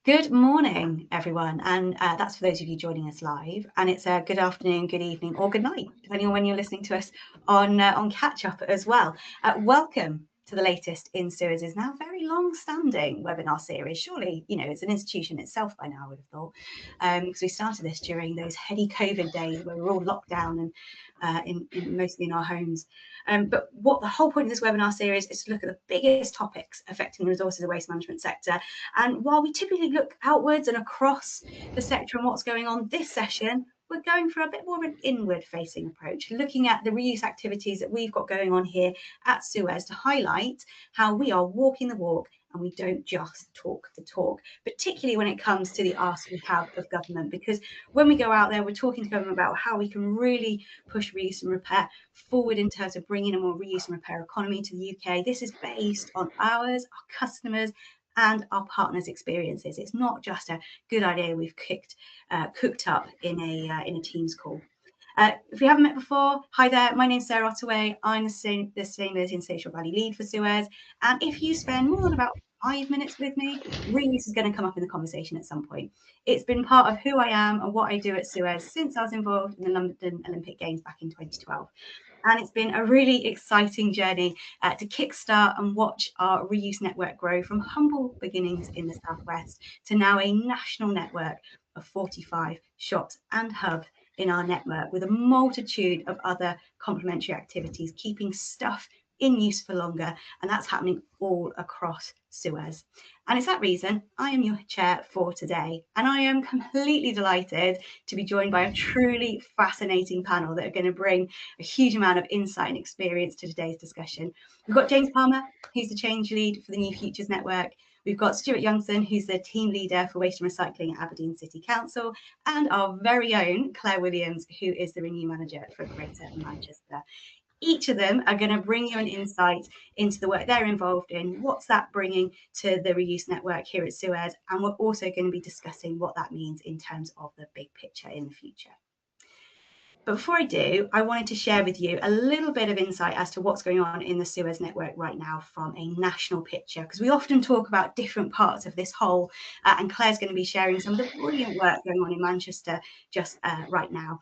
Good morning, everyone, and that's for those of you joining us live. And it's a good afternoon, good evening, or good night, depending on when you're listening to us on catch up as well. Welcome to the latest in SUEZ's now very long-standing webinar series. Surely, it's an institution itself by now, I would have thought, because we started this during those heady COVID days where we were all locked down and mostly in our homes. But what the whole point of this webinar series is to look at the biggest topics affecting the resources and waste management sector. And while we typically look outwards and across the sector and what's going on, this session, we're going for a bit more of an inward-facing approach, looking at the reuse activities that we've got going on here at SUEZ to highlight how we are walking the walk and we don't just talk the talk, particularly when it comes to the ask we have of government. Because when we go out there, we're talking to government about how we can really push reuse and repair forward in terms of bringing a more reuse and repair economy to the UK. This is based on ours, our customers, and our partners' experiences. It's not just a good idea we've cooked up in a Teams call. If we haven't met before, hi there, my name's Sarah Ottaway. I'm the Sustainability and Social Value Lead for SUEZ. And if you spend more than about 5 minutes with me, reuse is going to come up in the conversation at some point. It's been part of who I am and what I do at SUEZ since I was involved in the London Olympic Games back in 2012. And it's been a really exciting journey to kickstart and watch our reuse network grow from humble beginnings in the Southwest to now a national network of 45 shops and hubs in our network with a multitude of other complementary activities, keeping stuff in use for longer. And that's happening all across SUEZ. And it's that reason I am your chair for today. And I am completely delighted to be joined by a truly fascinating panel that are going to bring a huge amount of insight and experience to today's discussion. We've got James Palmer, who's the change lead for the New Futures Network. We've got Stuart Youngson, who's the team leader for waste and recycling at Aberdeen City Council, and our very own Claire Williams, who is the Renew Manager for Greater Manchester. Each of them are going to bring you an insight into the work they're involved in, what's that bringing to the reuse network here at SUEZ, and we're also going to be discussing what that means in terms of the big picture in the future. But before I do, I wanted to share with you a little bit of insight as to what's going on in the SUEZ network right now from a national picture, because we often talk about different parts of this whole, and Claire's going to be sharing some of the brilliant work going on in Manchester just right now.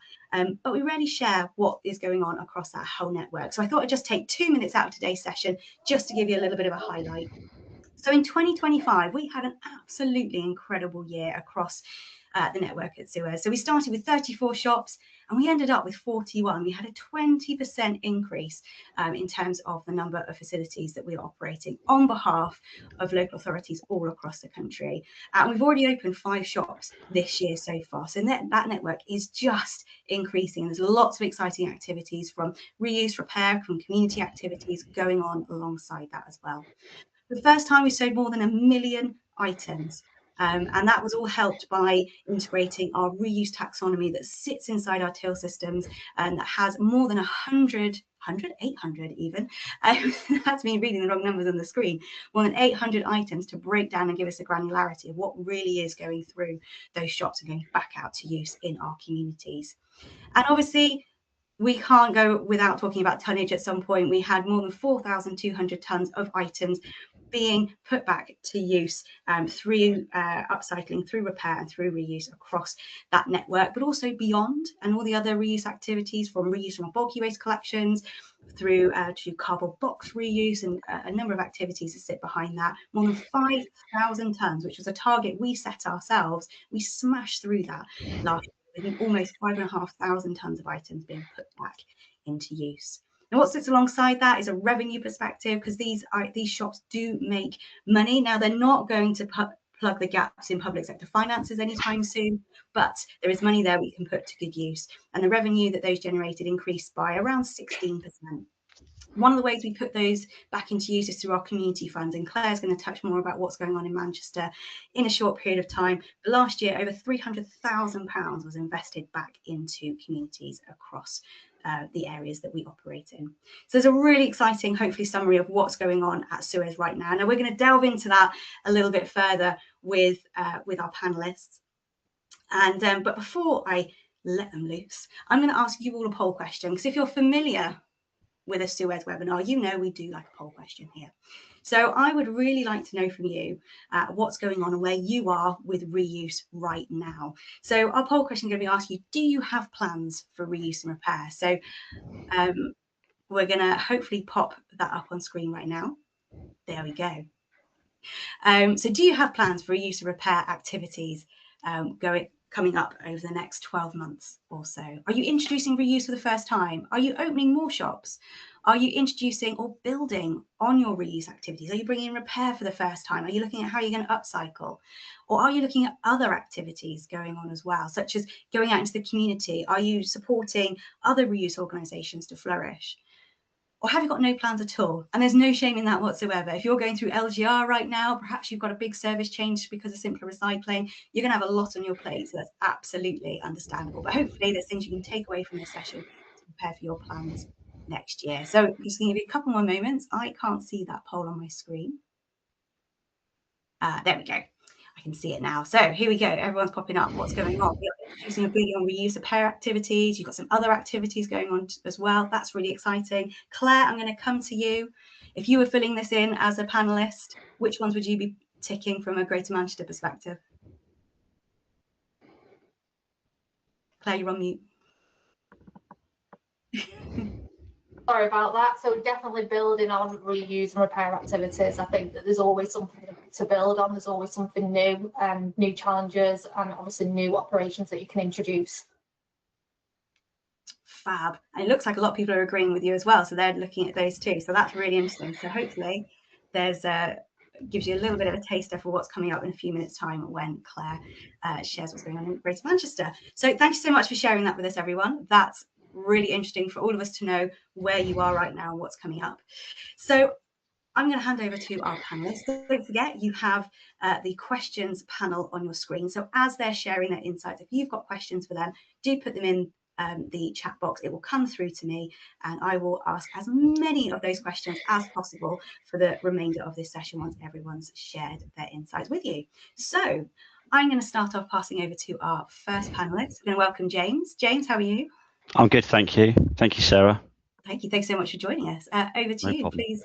But we rarely share what is going on across that whole network. So I thought I'd just take 2 minutes out of today's session just to give you a little bit of a highlight. So in 2025, we had an absolutely incredible year across the network at SUEZ. So we started with 34 shops and we ended up with 41. We had a 20% increase in terms of the number of facilities that we are operating on behalf of local authorities all across the country. And we've already opened 5 shops this year so far. So that network is just increasing. There's lots of exciting activities from reuse, repair, from community activities going on alongside that as well. For the first time, we sold more than 1 million items. And that was all helped by integrating our reuse taxonomy that sits inside our till systems and that has more than 800 even. That's me reading the wrong numbers on the screen. More than 800 items to break down and give us a granularity of what really is going through those shops and going back out to use in our communities. And obviously, we can't go without talking about tonnage at some point. We had more than 4,200 tonnes of items being put back to use through upcycling, through repair and through reuse across that network, but also beyond, and all the other reuse activities from reuse from our bulky waste collections through to cardboard box reuse and a number of activities that sit behind that. More than 5,000 tonnes, which was a target we set ourselves. We smashed through that last year. I think almost 5,500 tonnes of items being put back into use. And what sits alongside that is a revenue perspective, because these shops do make money. Now, they're not going to plug the gaps in public sector finances anytime soon, but there is money there we can put to good use. And the revenue that those generated increased by around 16%. One of the ways we put those back into use is through our community funds, and Claire's going to touch more about what's going on in Manchester in a short period of time. But last year, over £300,000 was invested back into communities across the areas that we operate in. So there's a really exciting, hopefully, summary of what's going on at SUEZ right now. Now we're going to delve into that a little bit further with our panelists. And but before I let them loose, I'm going to ask you all a poll question, because if you're familiar with a SUEZ webinar, you know we do like a poll question here. So I would really like to know from you what's going on and where you are with reuse right now. So our poll question is going to be asking you, do you have plans for reuse and repair? So we're going to hopefully pop that up on screen right now. There we go. So do you have plans for reuse and repair activities coming up over the next 12 months or so? Are you introducing reuse for the first time? Are you opening more shops? Are you introducing or building on your reuse activities? Are you bringing in repair for the first time? Are you looking at how you're going to upcycle? Or are you looking at other activities going on as well, such as going out into the community? Are you supporting other reuse organisations to flourish? Or have you got no plans at all? And there's no shame in that whatsoever. If you're going through LGR right now, perhaps you've got a big service change because of simpler recycling, you're going to have a lot on your plate. So that's absolutely understandable. But hopefully there's things you can take away from this session to prepare for your plans next year. So I'm just going to give you a couple more moments. I can't see that poll on my screen. There we go. I can see it now. So here we go. Everyone's popping up. What's going on? We're introducing a big on reuse repair activities. You've got some other activities going on as well. That's really exciting. Claire, I'm going to come to you. If you were filling this in as a panelist, which ones would you be ticking from a Greater Manchester perspective? Claire, you're on mute. Sorry about that. So definitely building on reuse and repair activities. I think that there's always something to build on. There's always something new, new challenges, and obviously new operations that you can introduce. Fab. And it looks like a lot of people are agreeing with you as well. So they're looking at those too. So that's really interesting. So hopefully there's gives you a little bit of a taster for what's coming up in a few minutes' time when Claire shares what's going on in Greater Manchester. So thank you so much for sharing that with us, everyone. That's really interesting for all of us to know where you are right now and what's coming up. So I'm going to hand over to our panelists. Don't forget, you have the questions panel on your screen. So as they're sharing their insights, if you've got questions for them, do put them in the chat box. It will come through to me and I will ask as many of those questions as possible for the remainder of this session once everyone's shared their insights with you. So I'm going to start off passing over to our first panelist. I'm going to welcome James. James, how are you? I'm good, thank you. Thank you, Sarah. Thank you. Thanks so much for joining us. Over to you, Problem. please.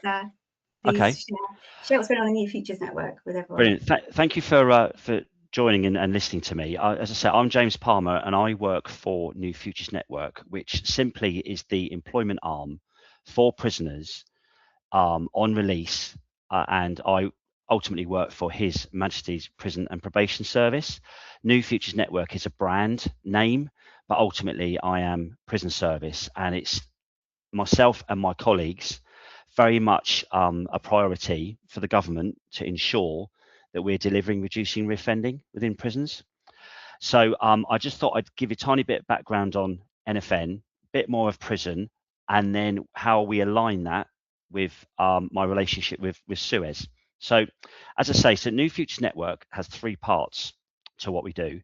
Okay. Share what's going on in the New Futures Network with everyone. Brilliant. Thank you for joining and listening to me. As I said, I'm James Palmer and I work for New Futures Network, which simply is the employment arm for prisoners on release, and I ultimately work for His Majesty's Prison and Probation Service. New Futures Network is a brand name, but ultimately I am Prison Service, and it's myself and my colleagues very much a priority for the government to ensure that we're delivering reducing reoffending within prisons. So I just thought I'd give you a tiny bit of background on NFN, a bit more of prison, and then how we align that with my relationship with SUEZ. So as I say, so New Futures Network has three parts to what we do.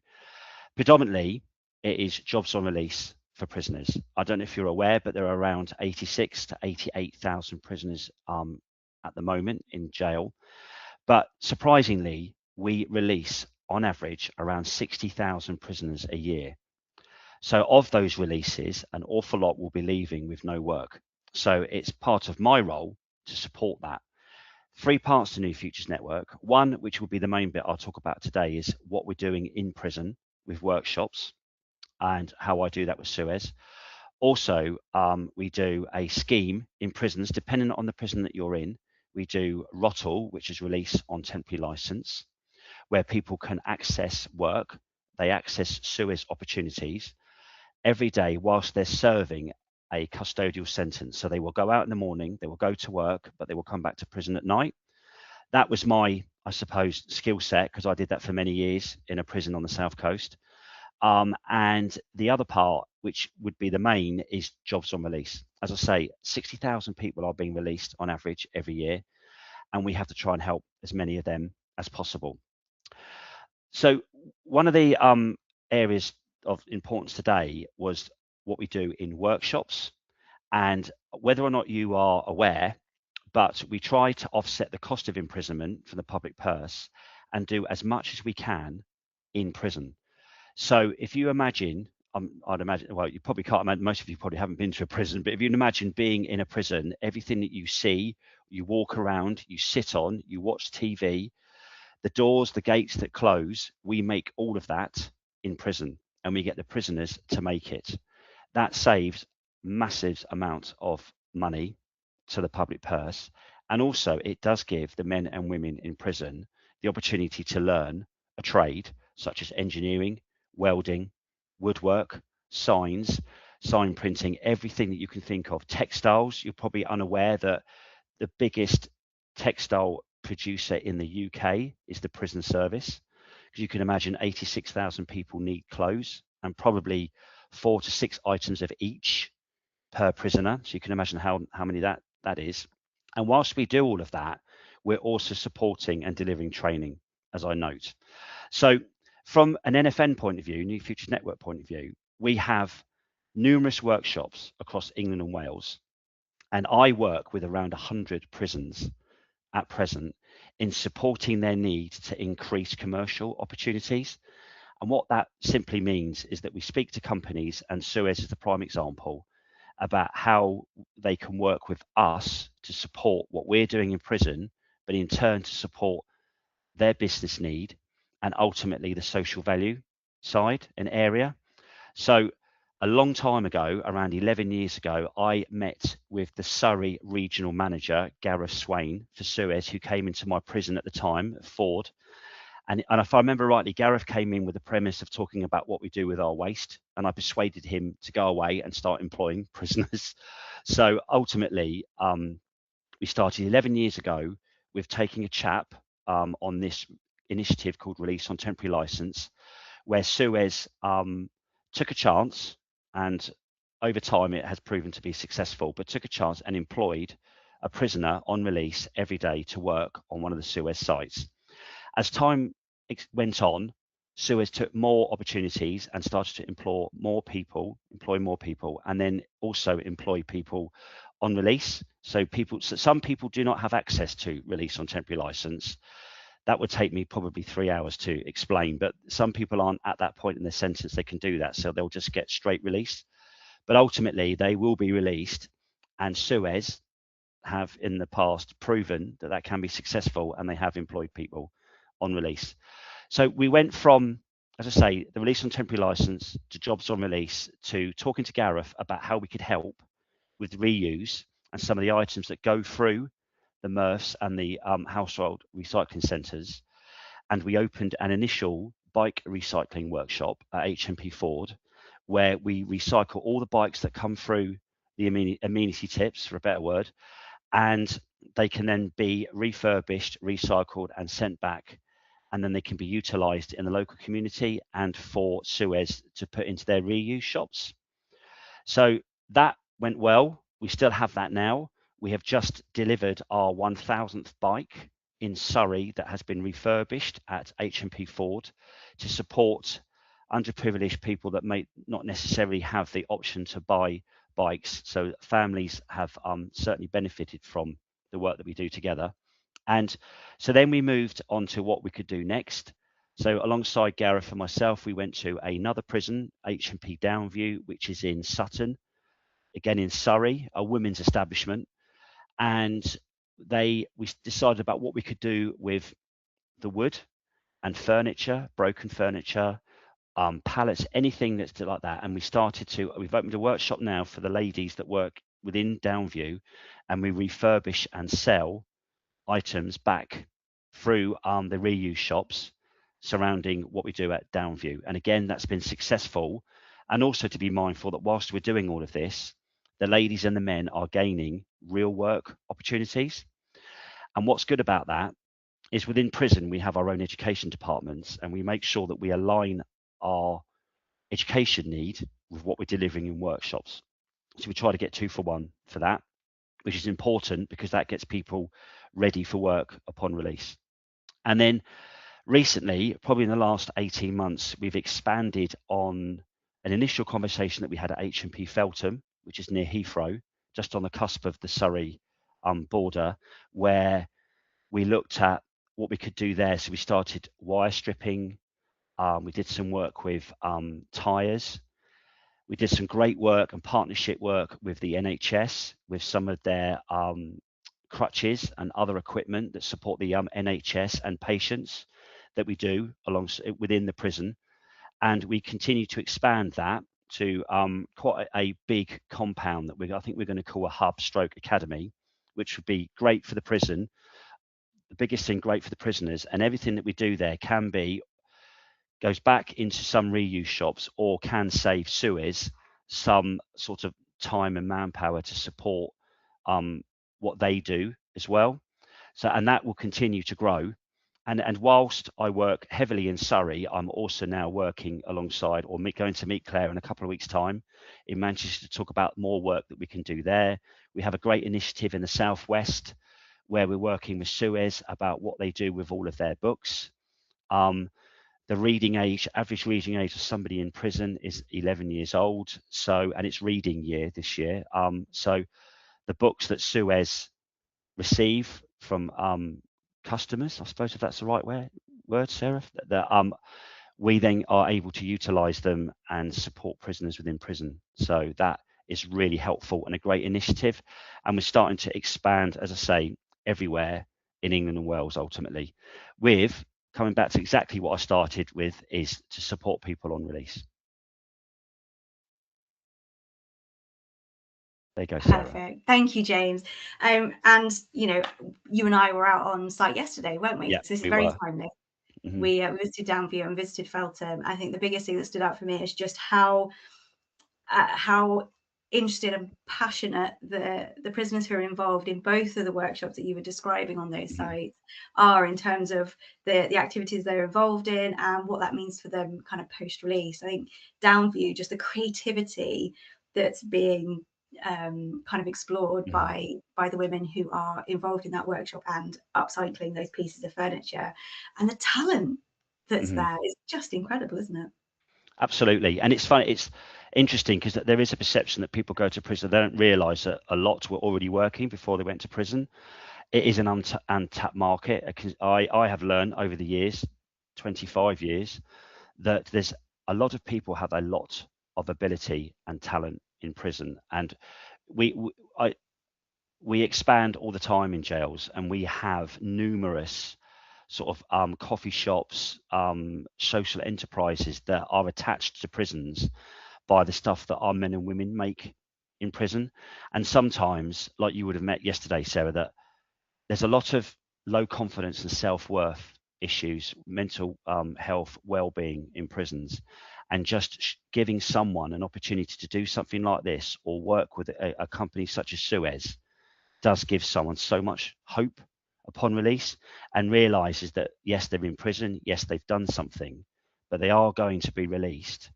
Predominantly, it is jobs on release for prisoners. I don't know if you're aware, but there are around 86 to 88,000 prisoners at the moment in jail. But surprisingly, we release on average around 60,000 prisoners a year. So of those releases, an awful lot will be leaving with no work. So it's part of my role to support that. Three parts to New Futures Network. One, which will be the main bit I'll talk about today, is what we're doing in prison with workshops and how I do that with SUEZ. Also, we do a scheme in prisons, depending on the prison that you're in. We do ROTL, which is release on temporary license, where people can access work. They access SUEZ opportunities every day whilst they're serving a custodial sentence. So they will go out in the morning, they will go to work, but they will come back to prison at night. That was my, I suppose, skill set, because I did that for many years in a prison on the South Coast. And the other part, which would be the main, is jobs on release. As I say, 60,000 people are being released on average every year, and we have to try and help as many of them as possible. So one of the areas of importance today was what we do in workshops, and whether or not you are aware, but we try to offset the cost of imprisonment from the public purse and do as much as we can in prison. So if you imagine I'd imagine, well, you probably can't imagine, most of you probably haven't been to a prison, but if you can imagine being in a prison, everything that you see, you walk around, you sit on, you watch TV, the doors, the gates that close, we make all of that in prison, and we get the prisoners to make it. That saves massive amounts of money to the public purse. And also it does give the men and women in prison the opportunity to learn a trade such as engineering, welding, woodwork, signs, sign printing, everything that you can think of. Textiles, you're probably unaware that the biggest textile producer in the UK is the prison service, because you can imagine 86,000 people need clothes and probably 4 to 6 items of each per prisoner. So you can imagine how many that is. And whilst we do all of that, we're also supporting and delivering training, as I note. So from an NFN point of view, New Futures Network point of view, we have numerous workshops across England and Wales. And I work with around 100 prisons at present in supporting their need to increase commercial opportunities. And what that simply means is that we speak to companies, and SUEZ is the prime example, about how they can work with us to support what we're doing in prison, but in turn to support their business need and ultimately the social value side and area. So a long time ago, around 11 years ago, I met with the Surrey regional manager, Gareth Swain, for SUEZ, who came into my prison at the time, Ford. And if I remember rightly, Gareth came in with the premise of talking about what we do with our waste, and I persuaded him to go away and start employing prisoners. So ultimately, we started 11 years ago with taking a chap on this initiative called Release on Temporary License, where SUEZ took a chance, and over time it has proven to be successful, but took a chance and employed a prisoner on release every day to work on one of the SUEZ sites. As time went on, SUEZ took more opportunities and started to employ more people, and then also employ people on release. So some people do not have access to release on temporary license. That would take me probably 3 hours to explain, but some people aren't at that point in their sentence they can do that, so they'll just get straight release. But ultimately, they will be released, and SUEZ have in the past proven that that can be successful, and they have employed people on release. So we went from, as I say, the release on temporary license to jobs on release to talking to Gareth about how we could help with reuse and some of the items that go through the MRFs and the household recycling centres. And we opened an initial bike recycling workshop at HMP Ford, where we recycle all the bikes that come through the amenity tips, for a better word, and they can then be refurbished, recycled and sent back, and then they can be utilised in the local community and for SUEZ to put into their reuse shops. So that went well. We still have that now. We have just delivered our 1000th bike in Surrey that has been refurbished at HMP Ford to support underprivileged people that may not necessarily have the option to buy bikes. So families have certainly benefited from the work that we do together. And so then we moved on to what we could do next. So alongside Gareth and myself, we went to another prison, HMP Downview, which is in Sutton, again in Surrey, a women's establishment. And we decided about what we could do with the wood and furniture, broken furniture, pallets, anything that's like that. And we've opened a workshop now for the ladies that work within Downview, and we refurbish and sell items back through the reuse shops surrounding what we do at Downview. And again, that's been successful. And also to be mindful that whilst we're doing all of this, the ladies and the men are gaining real work opportunities. And what's good about that is within prison, we have our own education departments, and we make sure that we align our education need with what we're delivering in workshops. So we try to get 2 for 1 for that, which is important because that gets people ready for work upon release. And then recently, probably in the last 18 months, we've expanded on an initial conversation that we had at HMP Feltham, which is near Heathrow, just on the cusp of the Surrey border, where we looked at what we could do there. So we started wire stripping. We did some work with tyres, We did some great work and partnership work with the NHS, with some of their crutches and other equipment that support the NHS and patients that we do within the prison. And we continue to expand that to quite a big compound that I think we're going to call a hub stroke academy, which would be great for the prison. The biggest thing, great for the prisoners, and everything that we do there goes back into some reuse shops or can save SUEZ some sort of time and manpower to support what they do as well. So, and that will continue to grow. And whilst I work heavily in Surrey, I'm also now working alongside going to meet Claire in a couple of weeks' time in Manchester to talk about more work that we can do there. We have a great initiative in the Southwest where we're working with SUEZ about what they do with all of their books. The average reading age of somebody in prison is 11 years old. And it's reading year this year. So the books that SUEZ receive from customers, I suppose if that's the right word, Sarah, that we then are able to utilize them and support prisoners within prison. So that is really helpful and a great initiative. And we're starting to expand, as I say, everywhere in England and Wales, ultimately, with coming back to exactly what I started with, is to support people on release. There you go, Sarah. Perfect. Thank you, James. And you and I were out on site yesterday, weren't we? Yeah, So it's we very were. timely. Mm-hmm. We visited Downview and visited Feltham. I think the biggest thing that stood out for me is just how interested and passionate the prisoners who are involved in both of the workshops that you were describing on those sites are, in terms of the activities they're involved in and what that means for them kind of post-release. I think Downview, just the creativity that's being kind of explored by the women who are involved in that workshop and upcycling those pieces of furniture, and the talent that's there is just incredible, isn't it? Absolutely. And it's funny, it's interesting because there is a perception that people go to prison, they don't realize that a lot were already working before they went to prison. It is an untapped market. I have learned over the years, 25 years, that there's a lot of people have a lot of ability and talent in prison. And we expand all the time in jails, and we have numerous sort of coffee shops, social enterprises that are attached to prisons by the stuff that our men and women make in prison. And sometimes, like you would have met yesterday, Sarah, that there's a lot of low confidence and self-worth issues, mental health, well-being in prisons, and just giving someone an opportunity to do something like this or work with a company such as SUEZ does give someone so much hope upon release, and realizes that yes, they're in prison, yes, they've done something, but they are going to be released,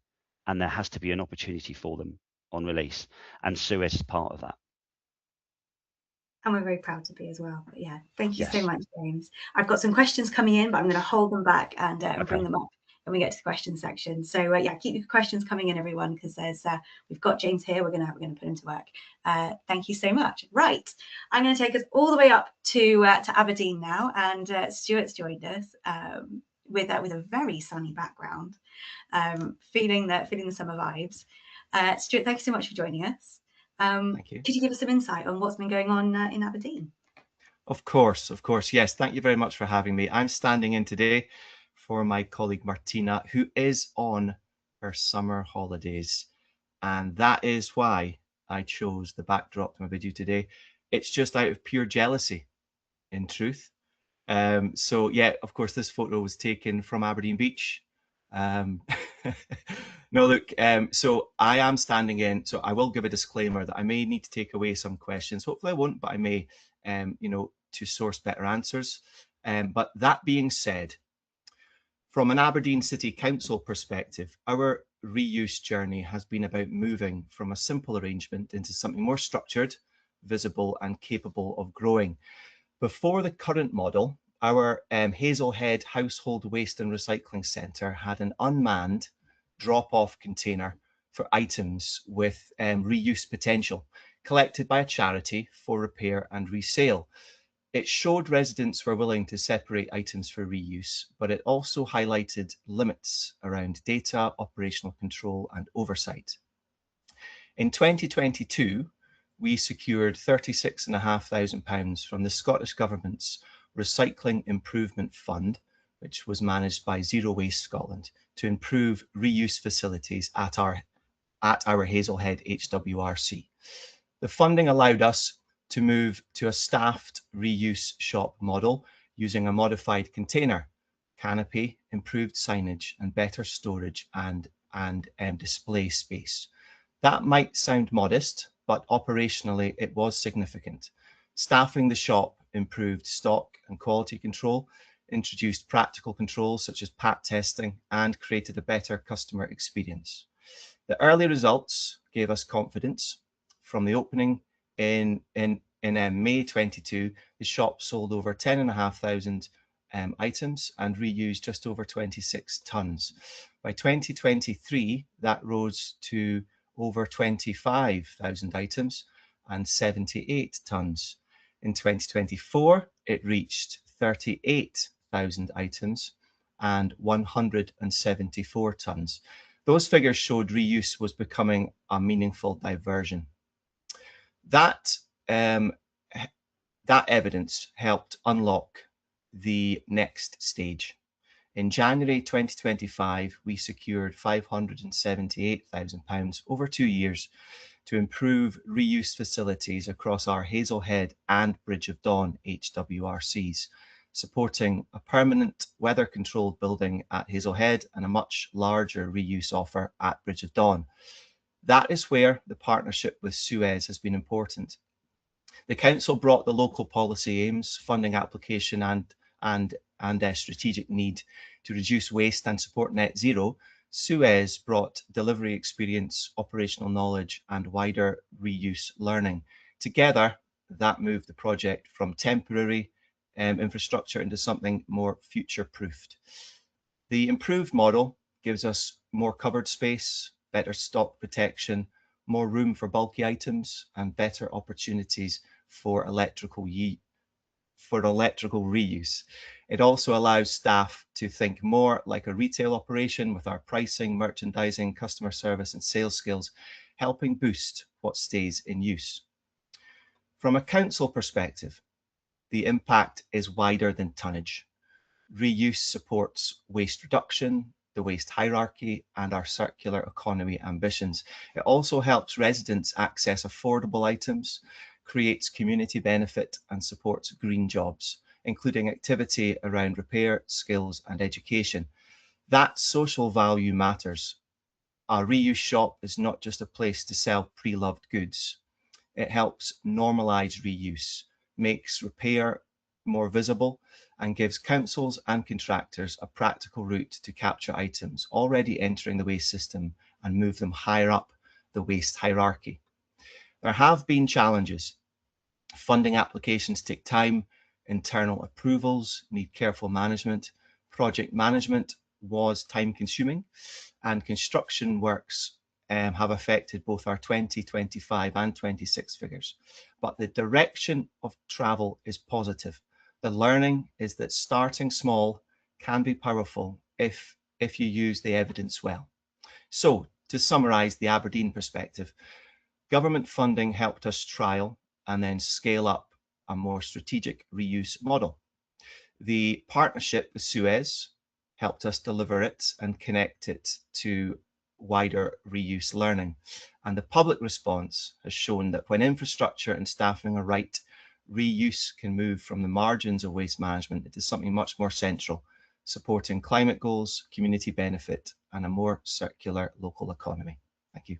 and there has to be an opportunity for them on release, and SUEZ is part of that. And we're very proud to be as well. But yeah, thank you so much, James. I've got some questions coming in, but I'm going to hold them back and bring them up when we get to the question section. So yeah, keep your questions coming in, everyone, because we've got James here. We're gonna put him to work. Thank you so much. Right, I'm going to take us all the way up to Aberdeen now, and Stuart's joined us with a very sunny background, feeling the summer vibes. Stuart, thank you so much for joining us. Thank you. Could you give us some insight on what's been going on in Aberdeen? Of course. Yes, thank you very much for having me. I'm standing in today for my colleague Martina, who is on her summer holidays. And that is why I chose the backdrop to my video today. It's just out of pure jealousy, in truth. So yeah, of course, this photo was taken from Aberdeen Beach. No, look, so I am standing in, so I will give a disclaimer that I may need to take away some questions. Hopefully I won't, but I may, to source better answers. But that being said, from an Aberdeen City Council perspective, our reuse journey has been about moving from a simple arrangement into something more structured, visible, and capable of growing. Before the current model, our Hazelhead Household Waste and Recycling Centre had an unmanned drop-off container for items with reuse potential, collected by a charity for repair and resale. It showed residents were willing to separate items for reuse, but it also highlighted limits around data, operational control, and oversight. In 2022, we secured £36,500 from the Scottish Government's Recycling Improvement Fund, which was managed by Zero Waste Scotland, to improve reuse facilities at our Hazelhead HWRC. The funding allowed us to move to a staffed reuse shop model using a modified container, canopy, improved signage, and better storage and display space. That might sound modest, but operationally it was significant. Staffing the shop improved stock and quality control, introduced practical controls such as PAT testing, and created a better customer experience. The early results gave us confidence. From the opening in May 22, the shop sold over 10,500 items and reused just over 26 tonnes. By 2023, that rose to over 25,000 items and 78 tonnes. In 2024, it reached 38,000 items and 174 tonnes. Those figures showed reuse was becoming a meaningful diversion. That evidence helped unlock the next stage. In January 2025, we secured £578,000 over 2 years to improve reuse facilities across our Hazelhead and Bridge of Dawn HWRCs, supporting a permanent weather-controlled building at Hazelhead and a much larger reuse offer at Bridge of Dawn. That is where the partnership with SUEZ has been important. The council brought the local policy aims, funding application and strategic need to reduce waste and support net zero. SUEZ brought delivery experience, operational knowledge, and wider reuse learning. Together, that moved the project from temporary infrastructure into something more future-proofed. The improved model gives us more cupboard space, better stock protection, more room for bulky items, and better opportunities for electrical reuse. It also allows staff to think more like a retail operation with our pricing, merchandising, customer service, and sales skills, helping boost what stays in use. From a council perspective, the impact is wider than tonnage. Reuse supports waste reduction, the waste hierarchy, and our circular economy ambitions. It also helps residents access affordable items, creates community benefit, and supports green jobs, including activity around repair, skills, and education. That social value matters. Our reuse shop is not just a place to sell pre-loved goods. It helps normalise reuse, makes repair more visible, and gives councils and contractors a practical route to capture items already entering the waste system and move them higher up the waste hierarchy. There have been challenges. Funding applications take time, internal approvals need careful management, project management was time consuming, and construction works have affected both our 2025 and 26 figures. But the direction of travel is positive. The learning is that starting small can be powerful if you use the evidence well. So, to summarise the Aberdeen perspective, government funding helped us trial and then scale up a more strategic reuse model. The partnership with SUEZ helped us deliver it and connect it to wider reuse learning. And the public response has shown that when infrastructure and staffing are right, reuse can move from the margins of waste management into something much more central, supporting climate goals, community benefit, and a more circular local economy. Thank you.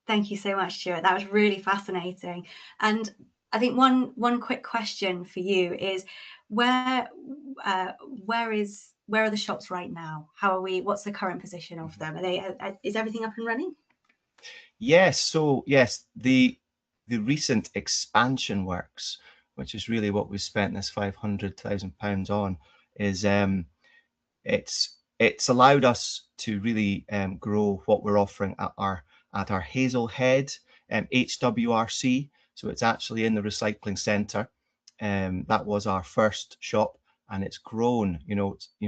Thank you so much, Stuart. That was really fascinating. And I think one quick question for you is where are the shops right now? What's the current position of them? Is everything up and running? Yes. So yes, the recent expansion works, which is really what we spent this £500,000 on, is it's allowed us to really grow what we're offering at our Hazelhead HWRC. So it's actually in the recycling centre. That was our first shop, and it's grown,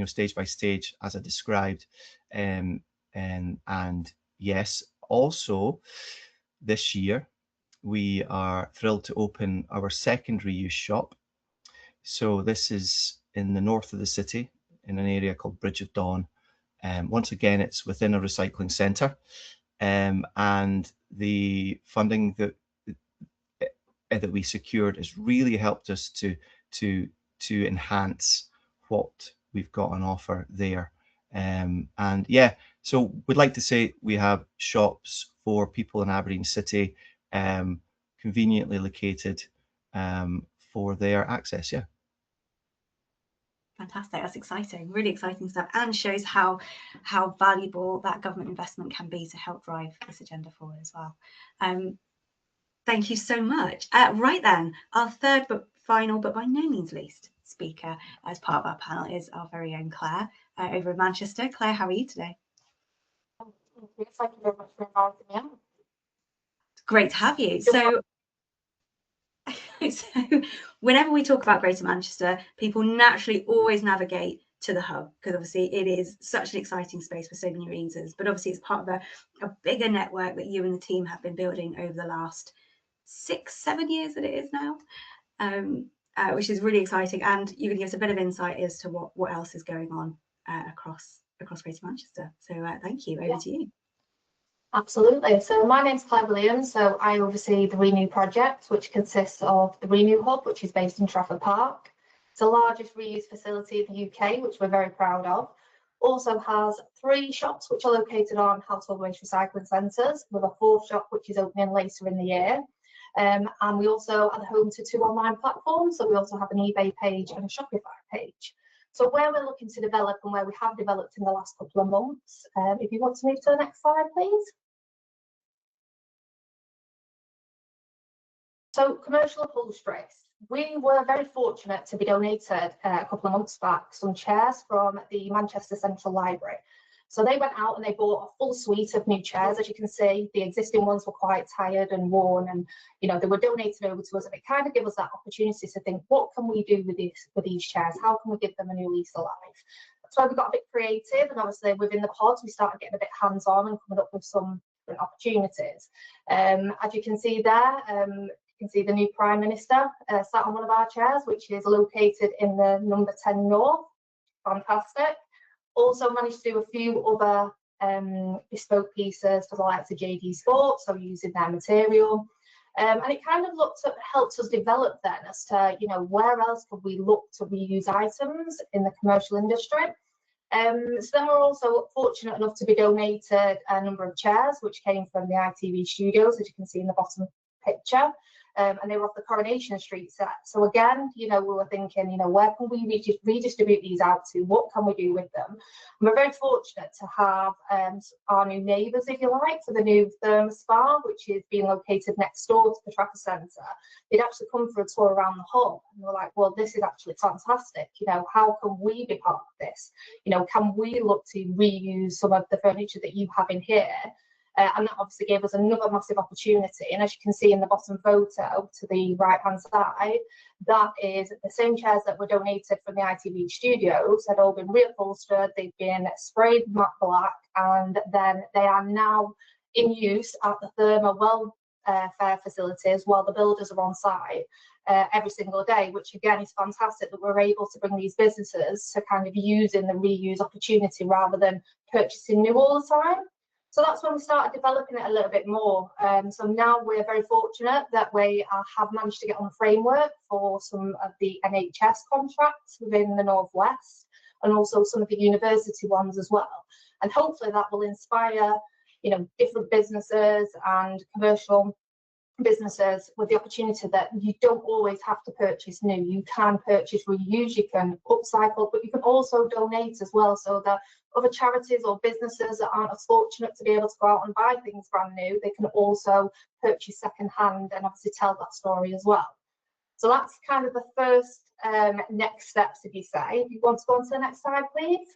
stage by stage as I described. And yes, also this year, we are thrilled to open our second reuse shop. So this is in the north of the city, in an area called Bridge of Dawn. Once again, it's within a recycling centre, and the funding that we secured has really helped us to enhance what we've got on offer there. And yeah, so we'd like to say we have shops for people in Aberdeen City, conveniently located for their access. Yeah. Fantastic, that's exciting, really exciting stuff, and shows how valuable that government investment can be to help drive this agenda forward as well. Thank you so much. Right then, our third but final, but by no means least, speaker as part of our panel is our very own Claire over in Manchester. Claire, how are you today? Thank you very much for inviting me on. Great to have you. So whenever we talk about Greater Manchester, people naturally always navigate to the hub, because obviously it is such an exciting space for so many reasons, but obviously it's part of a bigger network that you and the team have been building over the last 6-7 years that it is now, which is really exciting, and you can give us a bit of insight as to what else is going on across Greater Manchester. So thank you, over to you. Absolutely. So my name's Claire Williams. So I oversee the Renew project, which consists of the Renew Hub, which is based in Trafford Park. It's the largest reuse facility in the UK, which we're very proud of. Also has 3 shops which are located on household waste recycling centres, with a 4th shop which is opening later in the year. And we also are home to 2 online platforms. So we also have an eBay page and a Shopify page. So where we're looking to develop and where we have developed in the last couple of months, if you want to move to the next slide, please. So commercial upholstery. We were very fortunate to be donated a couple of months back some chairs from the Manchester Central Library. So they went out and they bought a full suite of new chairs. As you can see, the existing ones were quite tired and worn, and they were donated over to us, and it kind of gave us that opportunity to think, what can we do with these chairs? How can we give them a new lease of life? That's why we got a bit creative, and obviously within the pods we started getting a bit hands-on and coming up with some different opportunities. As you can see there, you can see the new Prime Minister sat on one of our chairs, which is located in the number 10 North. Fantastic. Also managed to do a few other bespoke pieces for the likes of JD Sports, so using their material. And it kind of helped us develop then as to, where else could we look to reuse items in the commercial industry. So then we're also fortunate enough to be donated a number of chairs, which came from the ITV studios, as you can see in the bottom picture. And they were off the Coronation Street set. So again, we were thinking, where can we redistribute these out to? What can we do with them? And we're very fortunate to have our new neighbours, if you like, so the new Thermospa, which is being located next door to the Trafford Centre. They'd actually come for a tour around the hub, and we're like, well, this is actually fantastic. How can we be part of this? Can we look to reuse some of the furniture that you have in here? And that obviously gave us another massive opportunity. And as you can see in the bottom photo to the right-hand side, that is the same chairs that were donated from the ITV studios. Had all been reupholstered, they've been sprayed matte black, and then they are now in use at the Therma welfare facilities while the builders are on site every single day, which again is fantastic that we're able to bring these businesses to kind of using the reuse opportunity rather than purchasing new all the time. So that's when we started developing it a little bit more. So now we're very fortunate that we have managed to get on the framework for some of the NHS contracts within the Northwest, and also some of the university ones as well. And hopefully that will inspire, different businesses and commercial businesses with the opportunity that you don't always have to purchase new. You can purchase reuse, you can upcycle, but you can also donate as well, so that other charities or businesses that aren't as fortunate to be able to go out and buy things brand new, they can also purchase second hand and obviously tell that story as well. So that's kind of the first next steps, if you say. If you want to go on to the next slide, please.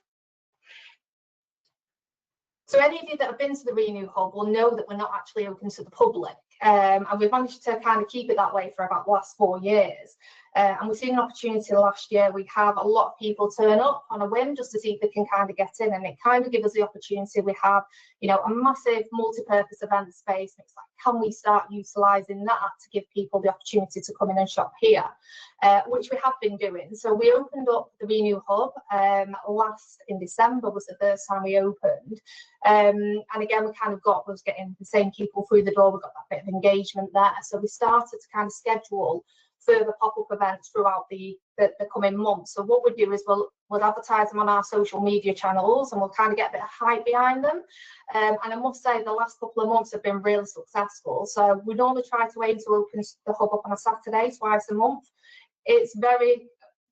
So any of you that have been to the Renew Hub will know that we're not actually open to the public. And we've managed to kind of keep it that way for about the last 4 years. And we've seen an opportunity last year. We have a lot of people turn up on a whim just to see if they can kind of get in, and it kind of gives us the opportunity. We have, you know, a massive multi-purpose event space, and it's like, can we start utilising that to give people the opportunity to come in and shop here, which we have been doing. So we opened up the Renew Hub last in December was the first time we opened, and again we kind of was getting the same people through the door. We got that bit of engagement there, so we started to kind of schedule further pop-up events throughout the coming months. So what we do is we'll advertise them on our social media channels, and we'll kind of get a bit of hype behind them. And I must say the last couple of months have been really successful. So we normally try to aim to open the hub up on a Saturday twice a month. It's very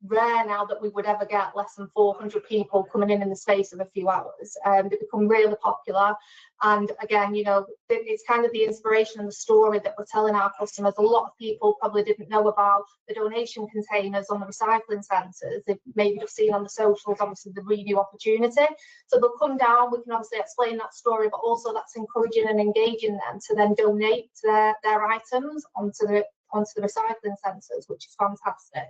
rare now that we would ever get less than 400 people coming in the space of a few hours. They become really popular, and again, you know, it's kind of the inspiration and the story that we're telling our customers. A lot of people probably didn't know about the donation containers on the recycling centres. They've maybe just seen on the socials, obviously, the Renew opportunity. So they'll come down, we can obviously explain that story, but also that's encouraging and engaging them to then donate their items onto the recycling centres, which is fantastic.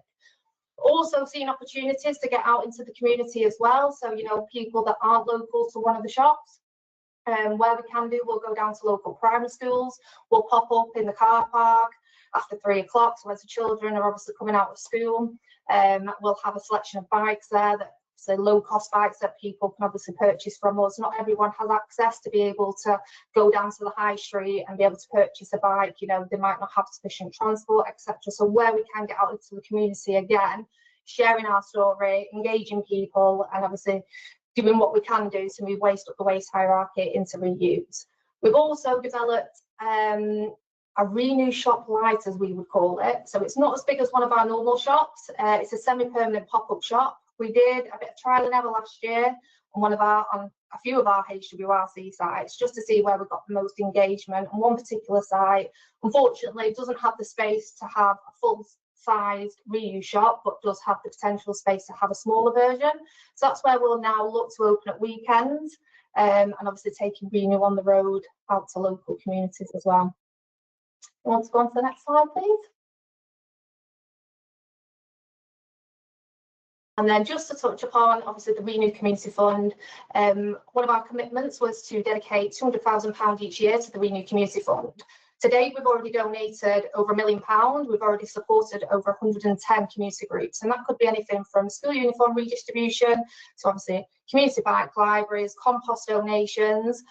Also seeing opportunities to get out into the community as well. So, you know, people that aren't local to one of the shops, where we can do, we'll go down to local primary schools. We'll pop up in the car park after 3 o'clock, so as the children are obviously coming out of school. We'll have a selection of bikes there, that say low-cost bikes that people can obviously purchase from us. Not everyone has access to be able to go down to the high street and be able to purchase a bike. You know, they might not have sufficient transport, etc. So where we can get out into the community, again, sharing our story, engaging people, and obviously doing what we can do to move waste up the waste hierarchy into reuse. We've also developed a Renew shop light, as we would call it. So it's not as big as one of our normal shops. It's a semi-permanent pop-up shop. We did a bit of trial and error last year on a few of our HWRC sites, just to see where we got the most engagement. On one particular site, unfortunately, it doesn't have the space to have a full-sized reuse shop, but does have the potential space to have a smaller version. So that's where we'll now look to open at weekends, and obviously taking Renew on the road out to local communities as well. You want to go on to the next slide, please? And then just to touch upon, obviously, the Renew Community Fund, one of our commitments was to dedicate £200,000 each year to the Renew Community Fund. To date, we've already donated over £1 million. We've already supported over 110 community groups, and that could be anything from school uniform redistribution to obviously community bike libraries, compost donations.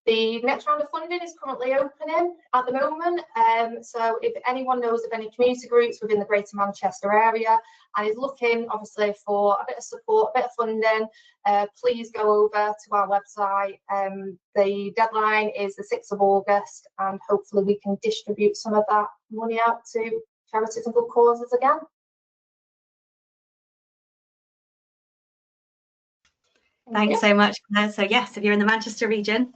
The next round of funding is currently opening at the moment, so if anyone knows of any community groups within the Greater Manchester area and is looking obviously for a bit of support, a bit of funding, please go over to our website. The deadline is the 6th of August, and hopefully we can distribute some of that money out to charities and good causes again. Thanks so much, Claire. So yes, if you're in the Manchester region,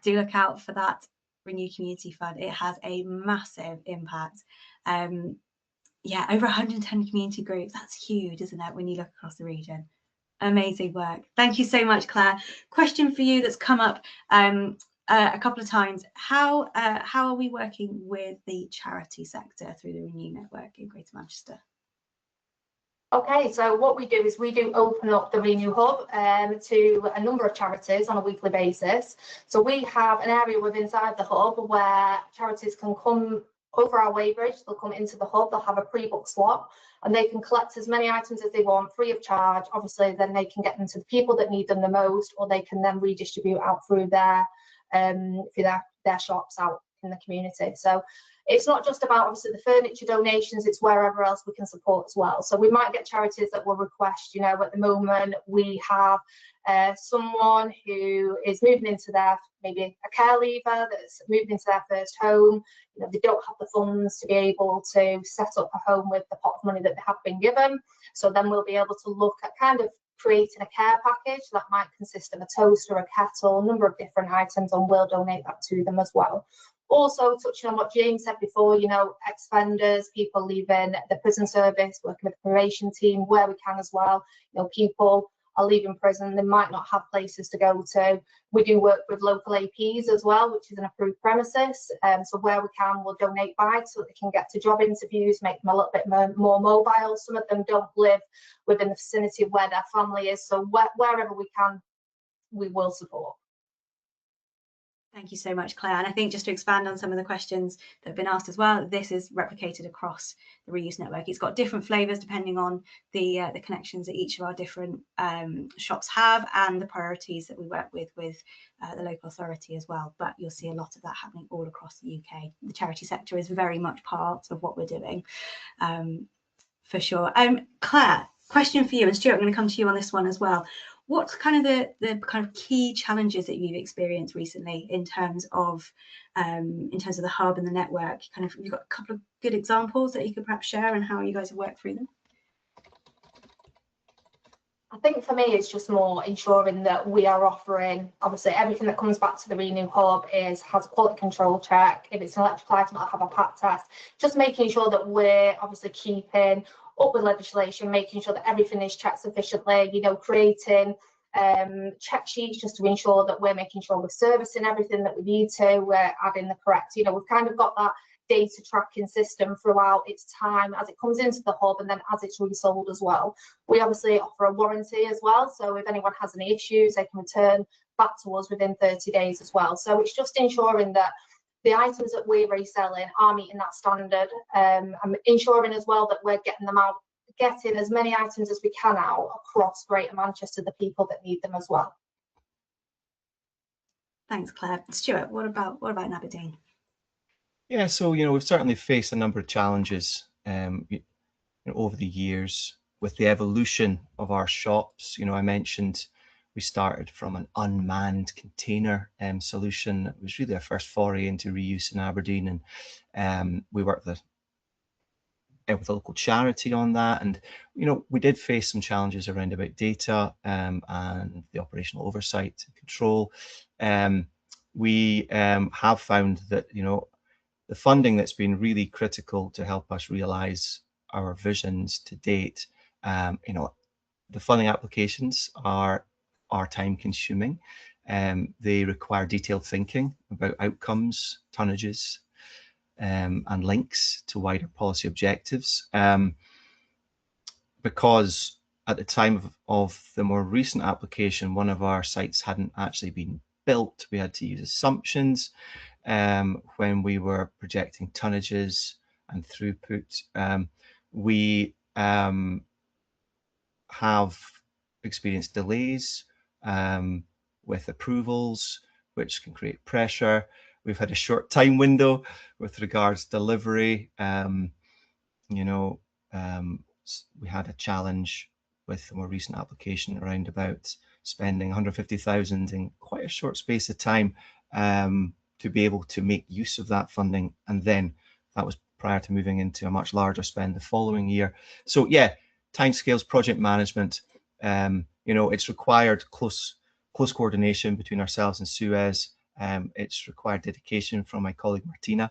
do look out for that Renew Community Fund. It has a massive impact. Yeah, over 110 community groups. That's huge, isn't it, when you look across the region? Amazing work. Thank you so much, Claire. Question for you that's come up a couple of times. How are we working with the charity sector through the Renew network in Greater Manchester? Okay, so what we do is we do open up the Renew Hub to a number of charities on a weekly basis. So we have an area within inside the hub where charities can come over our weighbridge. They'll come into the hub, they'll have a pre-booked slot, and they can collect as many items as they want free of charge. Obviously, then they can get them to the people that need them the most, or they can then redistribute out through their shops out in the community. So it's not just about obviously the furniture donations, it's wherever else we can support as well. So we might get charities that will request, you know, at the moment we have someone who is moving into their, maybe a care leaver that's moved into their first home. You know, they don't have the funds to be able to set up a home with the pot of money that they have been given. So then we'll be able to look at kind of creating a care package that might consist of a toaster, a kettle, a number of different items, and we'll donate that to them as well. Also touching on what James said before, you know, ex-offenders, people leaving the prison service, working with the probation team where we can as well. You know, people are leaving prison, they might not have places to go to. We do work with local APs as well, which is an approved premises. So where we can, we'll donate bikes so that they can get to job interviews, make them a little bit more mobile. Some of them don't live within the vicinity of where their family is. So wherever we can, we will support. Thank you so much, Claire. And I think just to expand on some of the questions that have been asked as well, this is replicated across the Reuse Network. It's got different flavours depending on the connections that each of our different shops have and the priorities that we work with the local authority as well. But you'll see a lot of that happening all across the UK. The charity sector is very much part of what we're doing, for sure. Claire, question for you, and Stuart, I'm going to come to you on this one as well. What's kind of the kind of key challenges that you've experienced recently in terms of the hub and the network? Kind of, you've got a couple of good examples that you could perhaps share and how you guys have worked through them. I think for me, it's just more ensuring that we are offering, obviously, everything that comes back to the Renew Hub has a quality control check. If it's an electrical item, I'll have a pat test. Just making sure that we're obviously keeping up with legislation, making sure that everything is checked sufficiently, you know, creating check sheets just to ensure that we're making sure we're servicing everything that we need to, we're adding the correct, you know, we've kind of got that data tracking system throughout its time as it comes into the hub and then as it's resold as well. We obviously offer a warranty as well, so if anyone has any issues, they can return back to us within 30 days as well. So it's just ensuring that the items that we're reselling are meeting that standard, and ensuring as well that we're getting them out, getting as many items as we can out across Greater Manchester, the people that need them as well. Thanks, Claire. Stuart, what about in Aberdeen? Yeah, so we've certainly faced a number of challenges over the years with the evolution of our shops. I mentioned we started from an unmanned container solution. It was really our first foray into reuse in Aberdeen, and we worked with a local charity on that. And we did face some challenges around about data and the operational oversight and control. We have found that the funding that's been really critical to help us realize our visions to date, the funding applications are time consuming. They require detailed thinking about outcomes, tonnages, and links to wider policy objectives. Because at the time of the more recent application, one of our sites hadn't actually been built. We had to use assumptions when we were projecting tonnages and throughput. We have experienced delays with approvals, which can create pressure. We've had a short time window with regards to delivery. We had a challenge with the more recent application around about spending 150,000 in quite a short space of time to be able to make use of that funding, and then that was prior to moving into a much larger spend the following year. So yeah, timescales, project management, it's required close coordination between ourselves and SUEZ. It's required dedication from my colleague Martina,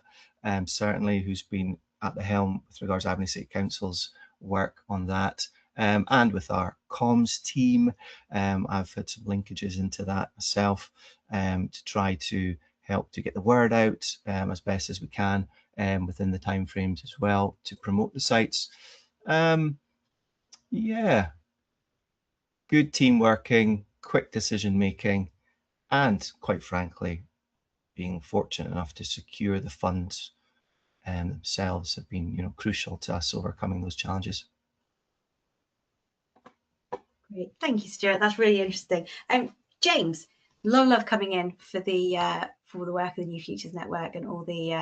certainly, who's been at the helm with regards to Aberdeen City Council's work on that, and with our comms team. I've had some linkages into that myself to try to help to get the word out as best as we can within the timeframes as well to promote the sites. Yeah, good team working, quick decision making, and quite frankly, being fortunate enough to secure the funds themselves have been crucial to us overcoming those challenges. Great, thank you, Stuart. That's really interesting. James, love coming in for the work of the New Futures Network and all the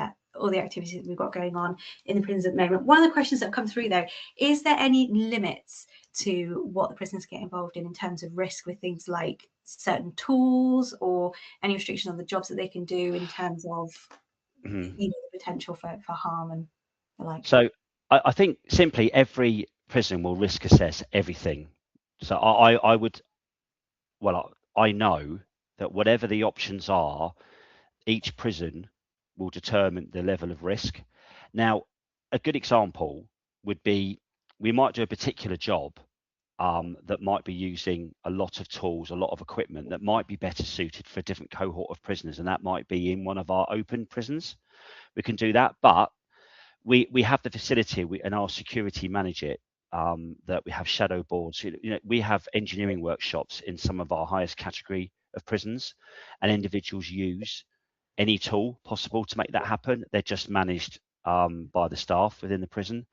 activities that we've got going on in the prisons at the moment. One of the questions that have come through though, is there any limits to what the prisoners get involved in terms of risk with things like certain tools, or any restriction on the jobs that they can do in terms of the potential for harm and the like? So I think simply every prison will risk assess everything. So I know that whatever the options are, each prison will determine the level of risk. Now, a good example would be, we might do a particular job that might be using a lot of tools, a lot of equipment that might be better suited for a different cohort of prisoners, and that might be in one of our open prisons. We can do that, but we have the facility, and our security manage it. That we have shadow boards. We have engineering workshops in some of our highest category of prisons, and individuals use any tool possible to make that happen. They're just managed by the staff within the prison.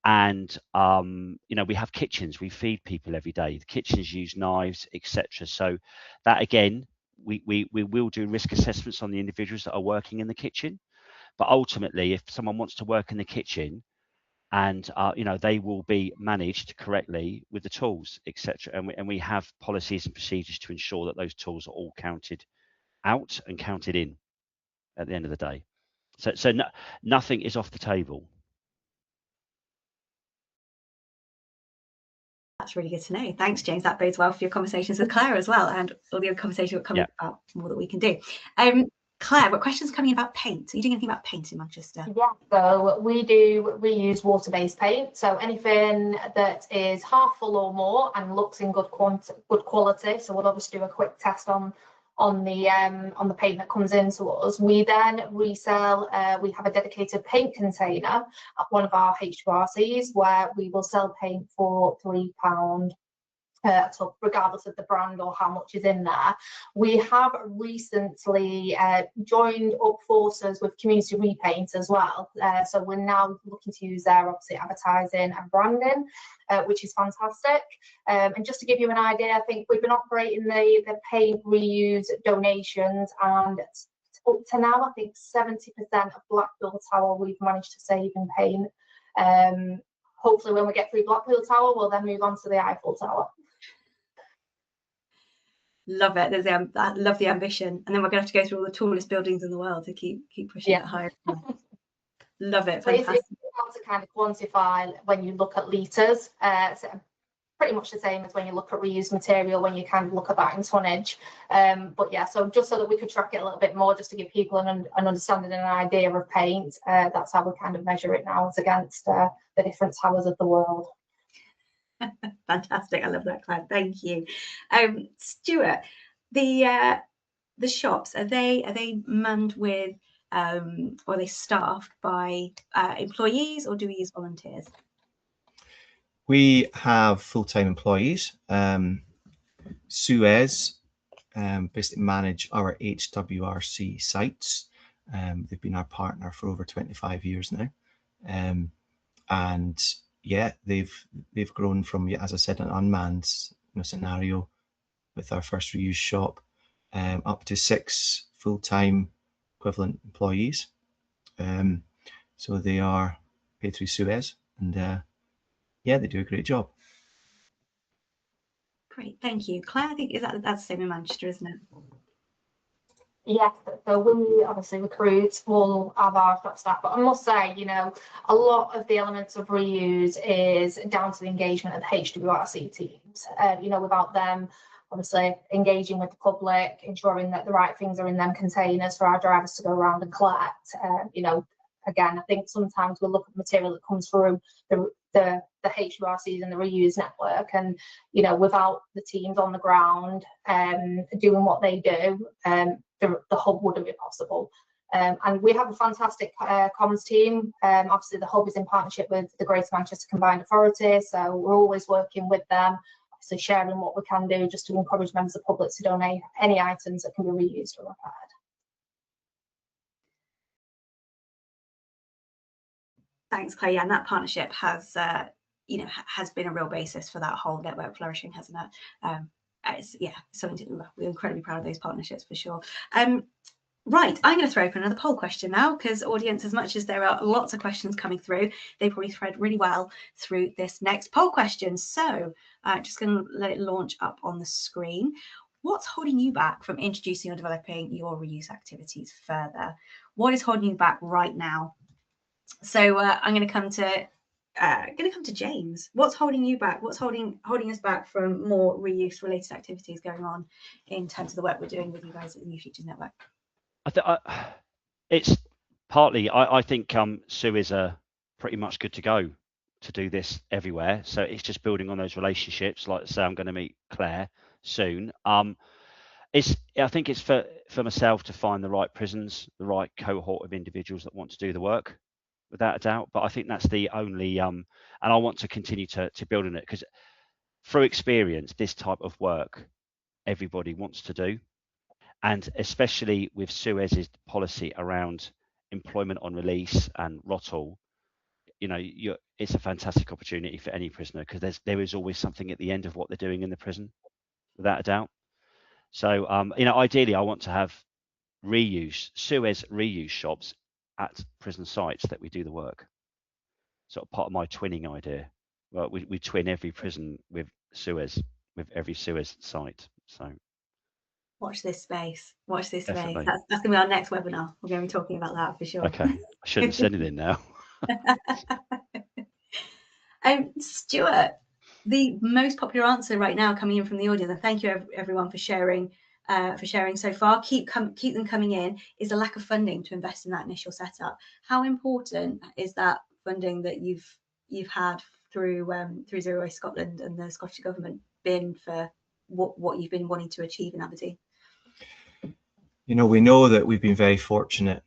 And we have kitchens, we feed people every day. The kitchens use knives, etc. So that, again, we will do risk assessments on the individuals that are working in the kitchen, but ultimately if someone wants to work in the kitchen, and they will be managed correctly with the tools, etc. And we have policies and procedures to ensure that those tools are all counted out and counted in at the end of the day. So nothing is off the table. That's really good to know. Thanks, James. That bodes well for your conversations with Claire as well, and all the other conversations we're coming about more that we can do. Claire, what questions coming about paint? Are you doing anything about paint in Manchester? Yeah, so we do reuse water-based paint. So anything that is half full or more and looks in good quality. So we'll obviously do a quick test on the paint that comes into us. We then resell. We have a dedicated paint container at one of our HURCs where we will sell paint for £3 a tub, regardless of the brand or how much is in there. We have recently joined up forces with Community Repaint as well. So we're now looking to use their, obviously, advertising and branding, which is fantastic. And just to give you an idea, I think we've been operating the paint reuse donations, and up to now, I think 70% of Blackpool Tower we've managed to save in paint. Hopefully when we get through Blackpool Tower, we'll then move on to the Eiffel Tower. Love it. I love the ambition, and then we're going to have to go through all the tallest buildings in the world to keep pushing it higher. Love it. Fantastic. It's hard to kind of quantify when you look at litres. So pretty much the same as when you look at reused material, when you kind of look at that in tonnage. But yeah, so just so that we could track it a little bit more, just to give people an understanding and an idea of paint, that's how we kind of measure it now, as against the different towers of the world. Fantastic. I love that, Claire. Thank you. Stuart, the shops, are they manned with or are they staffed by employees, or do we use volunteers? We have full-time employees. SUEZ basically manage our HWRC sites. They've been our partner for over 25 years now. And yeah, they've grown from, as I said, an unmanned scenario with our first reuse shop up to 6 full-time equivalent employees. So they are paid through SUEZ, and yeah, they do a great job. Great, thank you. Claire, I think that's the same in Manchester, isn't it? Yes, so we obviously recruit all of our shop staff, but I must say, a lot of the elements of reuse is down to the engagement of the HWRC teams. Without them, obviously engaging with the public, ensuring that the right things are in them containers for our drivers to go around and collect. Again, I think sometimes we look at material that comes through the HURCs and the reuse network, and without the teams on the ground doing what they do, the hub wouldn't be possible. And we have a fantastic comms team. Obviously the hub is in partnership with the Greater Manchester Combined Authority, so we're always working with them, obviously sharing what we can do just to encourage members of the public to donate any items that can be reused or repaired. Thanks, Claire. Yeah, and that partnership has been a real basis for that whole network flourishing, hasn't it? It's something we're incredibly proud of those partnerships, for sure. Right, I'm going to throw open another poll question now, because audience, as much as there are lots of questions coming through, they probably thread really well through this next poll question. So just going to let it launch up on the screen. What's holding you back from introducing or developing your reuse activities further? What is holding you back right now? So I'm going to come to James. What's holding you back? What's holding us back from more reuse related activities going on in terms of the work we're doing with you guys at the New Futures Network? It's partly, I think SUEZ are pretty much good to go, to do this everywhere. So it's just building on those relationships. Like I say, I'm going to meet Claire soon. I think it's for myself to find the right prisons, the right cohort of individuals that want to do the work, without a doubt. But I think that's the only, and I want to continue to build on it, because through experience, this type of work everybody wants to do. And especially with SUEZ's policy around employment on release and ROTL, it's a fantastic opportunity for any prisoner, because there is always something at the end of what they're doing in the prison, without a doubt. So, ideally, I want to have SUEZ reuse shops at prison sites that we do the work. Sort of part of my twinning idea. Well, we twin every prison with SUEZ, with every SUEZ site. So. Watch this space. Watch this Definitely. space. That's going to be our next webinar. We're going to be talking about that for sure. Okay. I shouldn't have said anything now. Stuart, the most popular answer right now coming in from the audience, and thank you everyone for sharing so far. Keep them coming in. Is the lack of funding to invest in that initial setup. How important is that funding that you've had through Zero Waste Scotland and the Scottish Government been for what you've been wanting to achieve in Aberdeen? We know that we've been very fortunate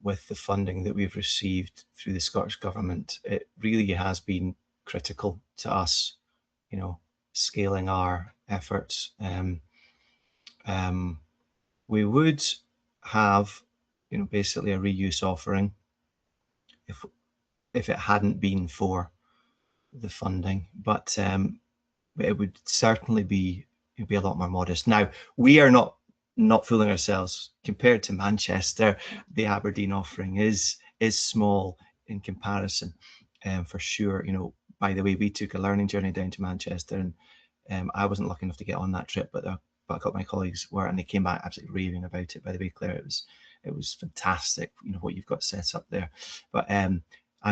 with the funding that we've received through the Scottish Government. It really has been critical to us, scaling our efforts. We would have, basically a reuse offering if it hadn't been for the funding, but it would certainly be a lot more modest. Now, we are not fooling ourselves. Compared to Manchester, the Aberdeen offering is small in comparison, for sure. By the way, we took a learning journey down to Manchester, and I wasn't lucky enough to get on that trip, but a couple of my colleagues were, and they came back absolutely raving about it. By the way, Claire, it was fantastic, what you've got set up there. But and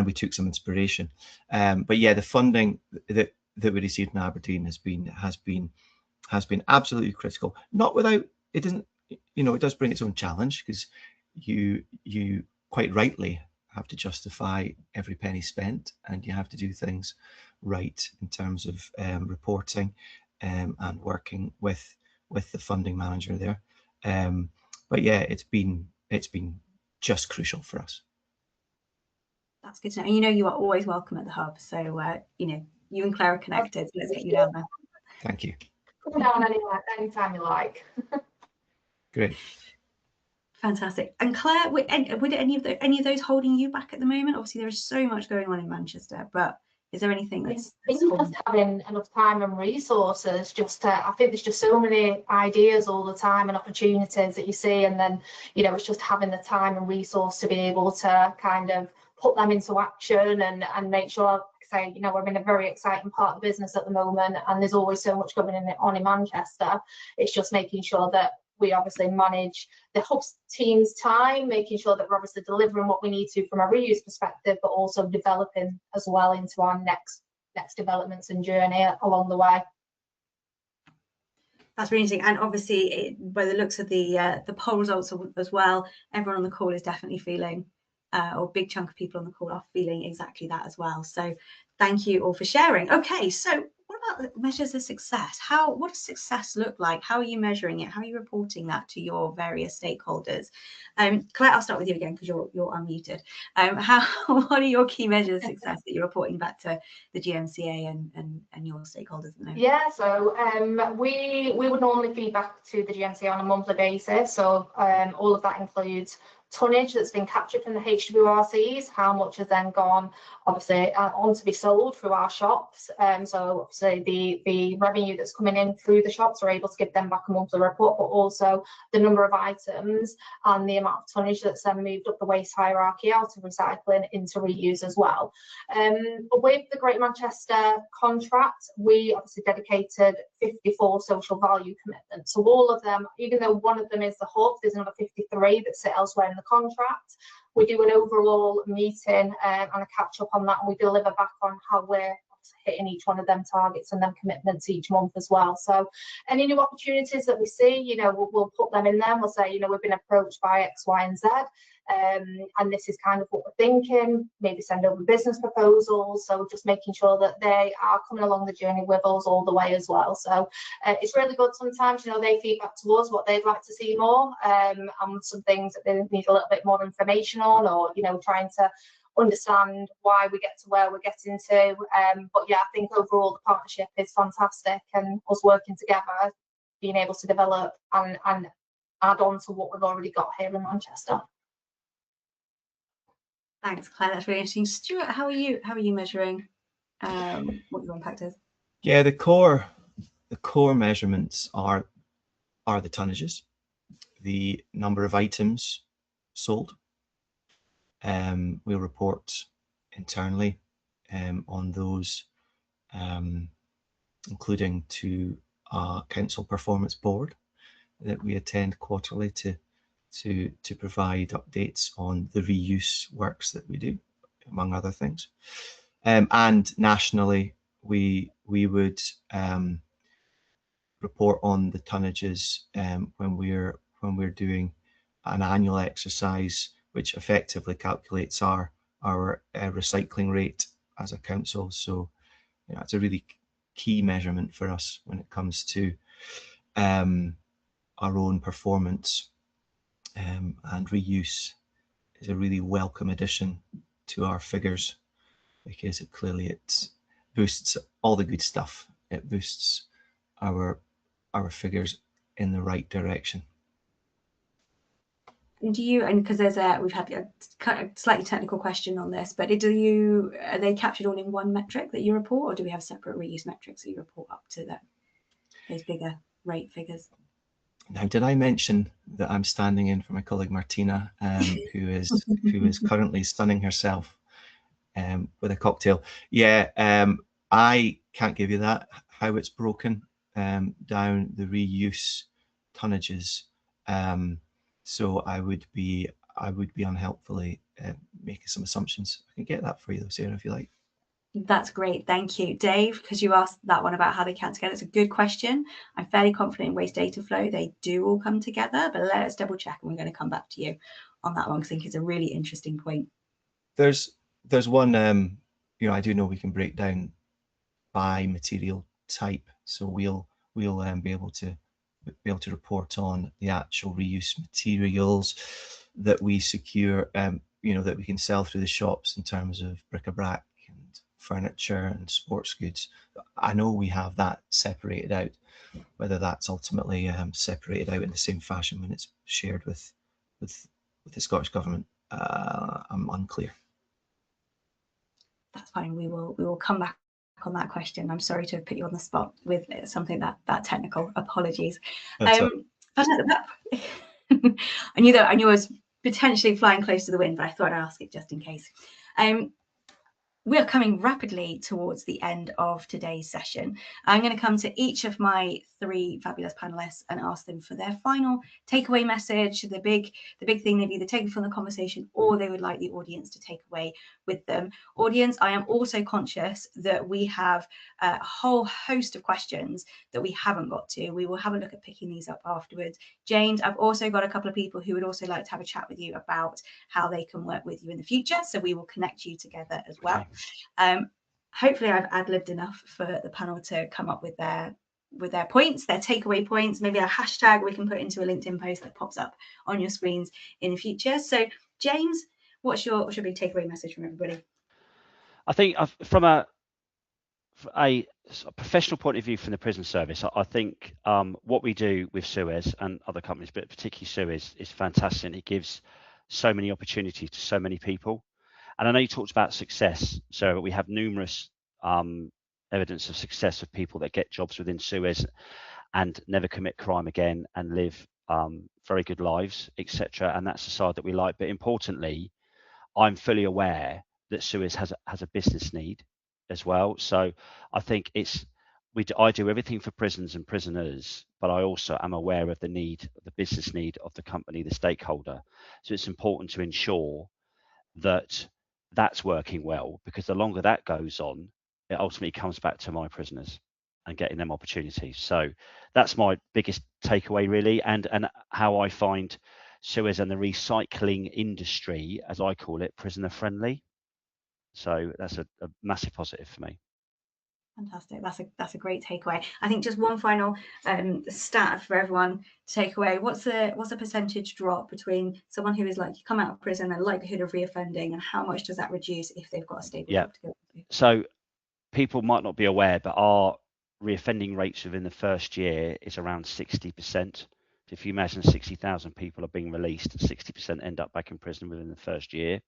we took some inspiration. But yeah, the funding that we received in Aberdeen has been absolutely critical. Not without, it doesn't, it does bring its own challenge, because you quite rightly have to justify every penny spent, and you have to do things right in terms of reporting and working with the funding manager there. But yeah, it's been just crucial for us. That's good to know. And you are always welcome at the hub. So you and Claire are connected. So let's get you down there. Thank you. Come down anytime you like. Great. Fantastic. And Claire, would any of those holding you back at the moment? Obviously, there is so much going on in Manchester, but is there anything that's just having enough time and resources? I think there's just so many ideas all the time and opportunities that you see, and then it's just having the time and resource to be able to kind of put them into action and make sure. Say, we're in a very exciting part of the business at the moment, and there's always so much going on in Manchester. It's just making sure that we obviously manage the hub team's time, making sure that we're obviously delivering what we need to from a reuse perspective, but also developing as well into our next developments and journey along the way. That's really interesting. And obviously, by the looks of the poll results as well, everyone on the call is definitely feeling, or a big chunk of people on the call are feeling exactly that as well. So thank you all for sharing. Okay, so what about the measures of success? What does success look like? How are you measuring it? How are you reporting that to your various stakeholders? Claire, I'll start with you again because you're unmuted. What are your key measures of success that you're reporting back to the GMCA and your stakeholders at the moment? Yeah, so we would normally feed back to the GMCA on a monthly basis. So all of that includes tonnage that's been captured from the HWRCs, how much has then gone obviously on to be sold through our shops. So obviously the revenue that's coming in through the shops, we're able to give them back a monthly report, but also the number of items and the amount of tonnage that's then moved up the waste hierarchy out of recycling into reuse as well. With the Great Manchester contract, we obviously dedicated 54 social value commitments. So all of them, even though one of them is the hub, there's another 53 that sit elsewhere in the contract. We do an overall meeting and a catch up on that, and we deliver back on how we're hitting each one of them targets and them commitments each month as well. So any new opportunities that we see, we'll put them in there and we'll say, we've been approached by X, Y, and Z. and this is kind of what we're thinking. Maybe send over business proposals. So just making sure that they are coming along the journey with us all the way as well. So it's really good sometimes, you know, they feedback to us what they'd like to see more, and some things that they need a little bit more information on, or, you know, trying to understand why we get to where we're getting to. But yeah, I think overall the partnership is fantastic, and us working together, being able to develop and add on to what we've already got here in Manchester. Thanks, Claire. That's really interesting. Stuart, how are you measuring what your impact is? Yeah, the core measurements are the tonnages, the number of items sold. We'll report internally on those, including to our council performance board that we attend quarterly to provide updates on the reuse works that we do, among other things. And nationally, we would report on the tonnages when we're doing an annual exercise, which effectively calculates our recycling rate as a council. So, you know, it's a really key measurement for us when it comes to our own performance, and reuse is a really welcome addition to our figures, because it boosts all the good stuff. It boosts our figures in the right direction. Do you, and because we've had a slightly technical question on this, but are they captured all in one metric that you report, or do we have separate reuse metrics that you report up to those bigger rate figures? Now, did I mention that I'm standing in for my colleague Martina, who is currently sunning herself with a cocktail? Yeah, I can't give you that, how it's broken down the reuse tonnages. So I would be unhelpfully making some assumptions. I can get that for you though, Sarah, if you like. That's great, thank you. Dave, because you asked that one about how they count together, it's a good question. I'm fairly confident in waste data flow, they do all come together, but let's double check, and we're going to come back to you on that one, because I think it's a really interesting point. There's one, you know, I do know we can break down by material type, so we'll be able to report on the actual reuse materials that we secure, you know, that we can sell through the shops in terms of bric-a-brac and furniture and sports goods. I know we have that separated out. Whether that's ultimately separated out in the same fashion when it's shared with the Scottish Government, I'm unclear. That's fine. We will come back on that question. I'm sorry to have put you on the spot with something that technical. Apologies. But I knew I was potentially flying close to the wind, but I thought I'd ask it just in case. We are coming rapidly towards the end of today's session. I'm going to come to each of my three fabulous panelists and ask them for their final takeaway message, the big thing they've either taken from the conversation or they would like the audience to take away with them. Audience, I am also conscious that we have a whole host of questions that we haven't got to. We will have a look at picking these up afterwards. James, I've also got a couple of people who would also like to have a chat with you about how they can work with you in the future, so we will connect you together as well. Hopefully I've ad-libbed enough for the panel to come up with their points, their takeaway points, maybe a hashtag we can put into a LinkedIn post that pops up on your screens in the future. So James, what's your big takeaway message from everybody? I think from a professional point of view from the prison service, I think what we do with SUEZ and other companies, but particularly SUEZ, is fantastic, and it gives so many opportunities to so many people. And I know you talked about success, so we have numerous evidence of success of people that get jobs within SUEZ and never commit crime again and live very good lives, etc. And that's the side that we like. But importantly, I'm fully aware that SUEZ has a business need as well. So I think I do everything for prisons and prisoners, but I also am aware of the business need of the company, the stakeholder. So it's important to ensure that that's working well, because the longer that goes on, it ultimately comes back to my prisoners and getting them opportunities. So that's my biggest takeaway really, and how I find SUEZ and the recycling industry, as I call it, prisoner friendly. So that's a massive positive for me. Fantastic. That's a great takeaway. I think just one final stat for everyone to take away. What's the percentage drop between someone who is like, you come out of prison, and likelihood of reoffending, and how much does that reduce if they've got a stable job to go to? So people might not be aware, but our reoffending rates within the first year is around 60%. If you imagine 60,000 people are being released, 60% end up back in prison within the first year.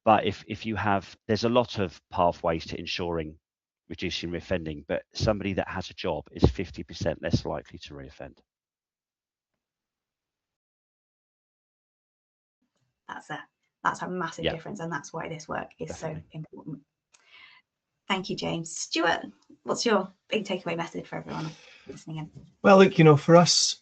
But if you have, there's a lot of pathways to ensuring reducing reoffending, but somebody that has a job is 50% less likely to reoffend. That's a massive difference, and that's why this work is so important. Thank you, James. Stuart, what's your big takeaway message for everyone listening in? Well, look, for us,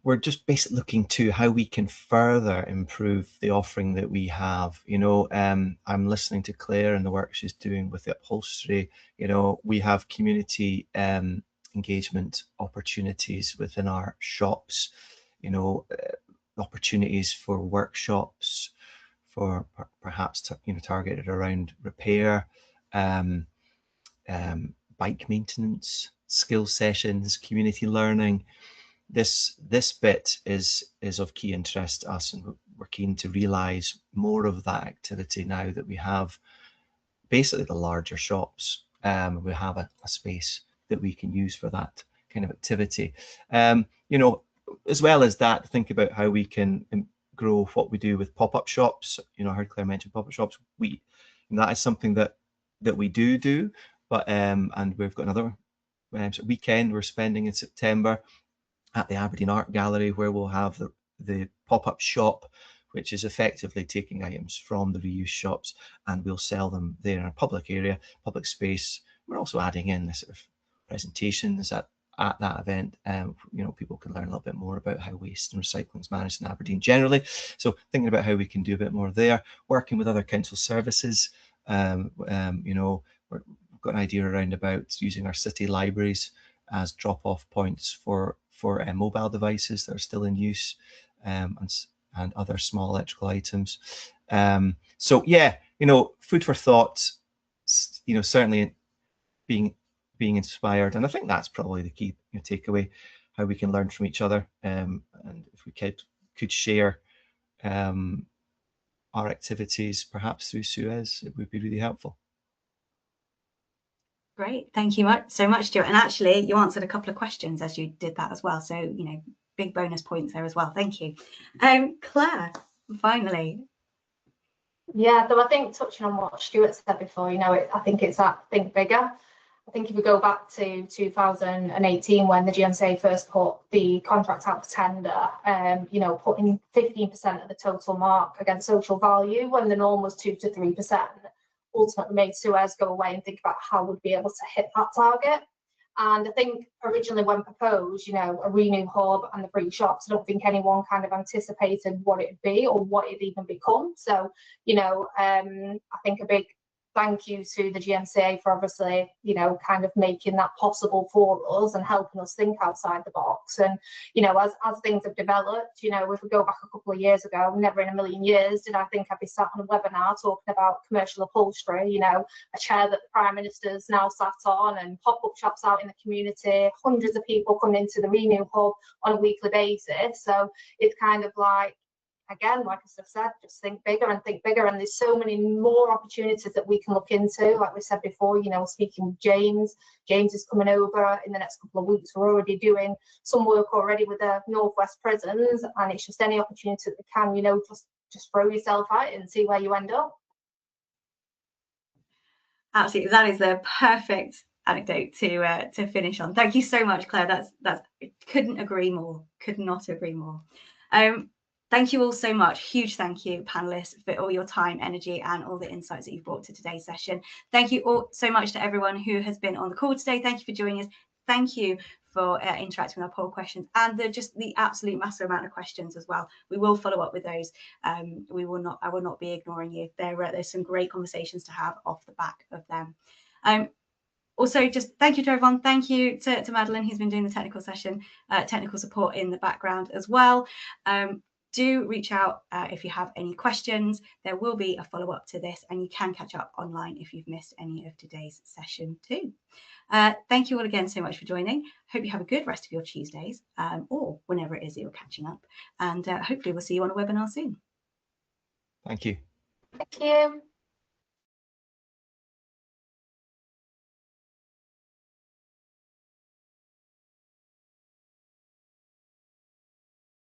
we're just basically looking to how we can further improve the offering that we have. I'm listening to Claire and the work she's doing with the upholstery. We have community engagement opportunities within our shops. Opportunities for workshops, for perhaps targeted around repair, bike maintenance, skill sessions, community learning. This bit is of key interest to us, and we're keen to realise more of that activity now that we have basically the larger shops. We have a space that we can use for that kind of activity. As well as that, think about how we can grow what we do with pop-up shops. I heard Claire mention pop-up shops. That is something that we do, but and we've got another weekend we're spending in September at the Aberdeen Art Gallery, where we'll have the pop-up shop, which is effectively taking items from the reuse shops, and we'll sell them there in a public area, public space. We're also adding in this sort of presentations at that event. People can learn a little bit more about how waste and recycling is managed in Aberdeen generally. So thinking about how we can do a bit more there, working with other council services. We've got an idea around about using our city libraries as drop-off points for mobile devices that are still in use, and other small electrical items. So yeah, food for thought. Certainly being inspired, and I think that's probably the key takeaway, how we can learn from each other, and if we could share our activities perhaps through SUEZ, it would be really helpful. Great, thank you so much, Stuart. And actually, you answered a couple of questions as you did that as well. So, big bonus points there as well. Thank you. Claire, finally. Yeah, so I think touching on what Stuart said before, I think it's that think bigger. I think if we go back to 2018, when the GMCA first put the contract out for tender, putting 15% of the total mark against social value when the norm was 2 to 3%, ultimately made SUEZ go away and think about how we'd be able to hit that target. And I think originally when proposed, a renew hub and the free shops, I don't think anyone kind of anticipated what it'd be or what it'd even become. So, I think a big thank you to the GMCA for obviously, kind of making that possible for us and helping us think outside the box. And, as things have developed, if we go back a couple of years ago, never in a million years did I think I'd be sat on a webinar talking about commercial upholstery, a chair that the Prime Minister's now sat on, and pop-up shops out in the community, hundreds of people coming into the Renew Hub on a weekly basis. So it's kind of like, again, like I said, just think bigger, and there's so many more opportunities that we can look into. Like we said before, speaking with James is coming over in the next couple of weeks. We're already doing some work already with the Northwest prisons, and it's just any opportunity that we can, just throw yourself at it and see where you end up. Absolutely, that is the perfect anecdote to finish on. Thank you so much, Claire. That's couldn't agree more. Could not agree more. Thank you all so much. Huge thank you, panelists, for all your time, energy, and all the insights that you've brought to today's session. Thank you all so much to everyone who has been on the call today. Thank you for joining us. Thank you for interacting with our poll questions, and the absolute massive amount of questions as well. We will follow up with those. I will not be ignoring you. There's some great conversations to have off the back of them. Also, just thank you to everyone. Thank you to Madeline, who's been doing the technical support in the background as well. do reach out if you have any questions. There will be a follow-up to this, and you can catch up online if you've missed any of today's session too. Thank you all again so much for joining. Hope you have a good rest of your Tuesdays, or whenever it is that you're catching up, and hopefully we'll see you on a webinar soon. Thank you. Thank you.